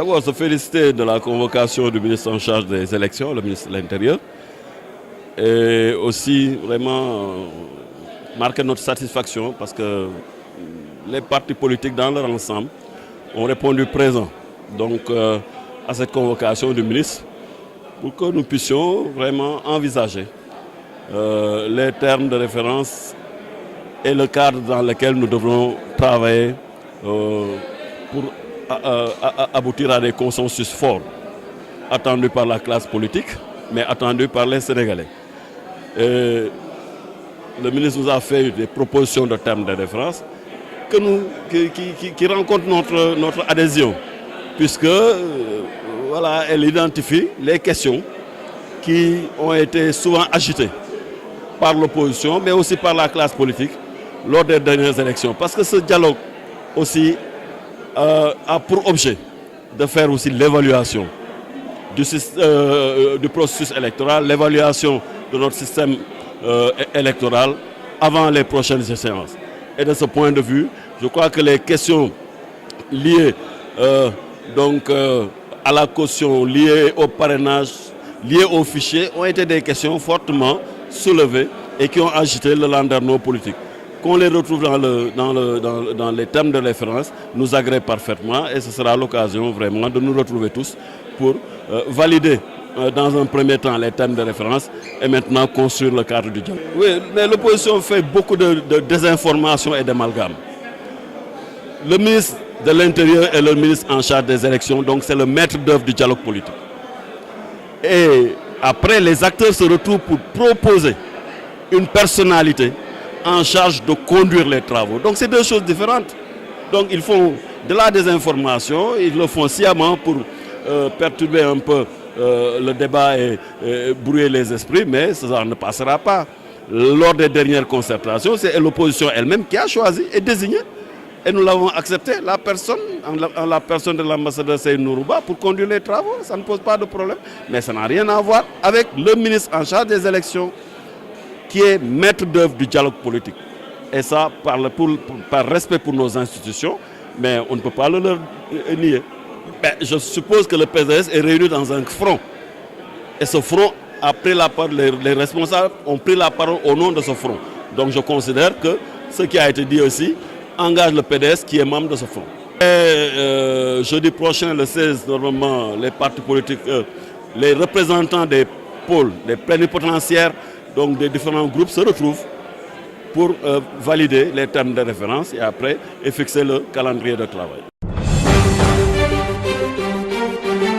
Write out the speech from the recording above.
D'abord, se féliciter de la convocation du ministre en charge des élections, le ministre de l'Intérieur, et aussi vraiment marquer notre satisfaction parce que les partis politiques dans leur ensemble ont répondu présent donc, à cette convocation du ministre pour que nous puissions vraiment envisager les termes de référence et le cadre dans lequel nous devrons travailler pour aboutir à des consensus forts, attendus par la classe politique, mais attendus par les Sénégalais. Et le ministre nous a fait des propositions de termes de référence qui rencontrent notre adhésion, puisque voilà, elle identifie les questions qui ont été souvent agitées par l'opposition, mais aussi par la classe politique lors des dernières élections. Parce que ce dialogue aussi a pour objet de faire aussi l'évaluation du processus électoral, l'évaluation de notre système électoral avant les prochaines échéances. Et de ce point de vue, je crois que les questions liées à la caution, liées au parrainage, liées aux fichiers, ont été des questions fortement soulevées et qui ont agité le landerneau politique. Qu'on les retrouve dans les termes de référence nous agrée parfaitement et ce sera l'occasion vraiment de nous retrouver tous pour valider dans un premier temps les termes de référence et maintenant construire le cadre du dialogue. Oui, mais l'opposition fait beaucoup de désinformation et d'amalgame. Le ministre de l'Intérieur est le ministre en charge des élections, donc c'est le maître d'œuvre du dialogue politique. Et après, les acteurs se retrouvent pour proposer une personnalité en charge de conduire les travaux. Donc c'est deux choses différentes. Donc ils font de la désinformation, ils le font sciemment pour perturber un peu le débat et brouiller les esprits, mais ça ne passera pas. Lors des dernières concertations, c'est l'opposition elle-même qui a choisi et désigné. Et nous l'avons accepté, la personne de l'ambassadeur Seydou Nourouba pour conduire les travaux. Ça ne pose pas de problème. Mais ça n'a rien à voir avec le ministre en charge des élections, qui est maître d'œuvre du dialogue politique. Et ça, par respect pour nos institutions, mais on ne peut pas le leur nier. Ben, je suppose que le PDS est réuni dans un front. Et ce front a pris la parole, les responsables ont pris la parole au nom de ce front. Donc je considère que ce qui a été dit aussi engage le PDS qui est membre de ce front. Et, jeudi prochain, le 16, normalement, les partis politiques, les représentants des pôles, des plénipotentiaires, donc des différents groupes se retrouvent pour valider les termes de référence et après fixer le calendrier de travail.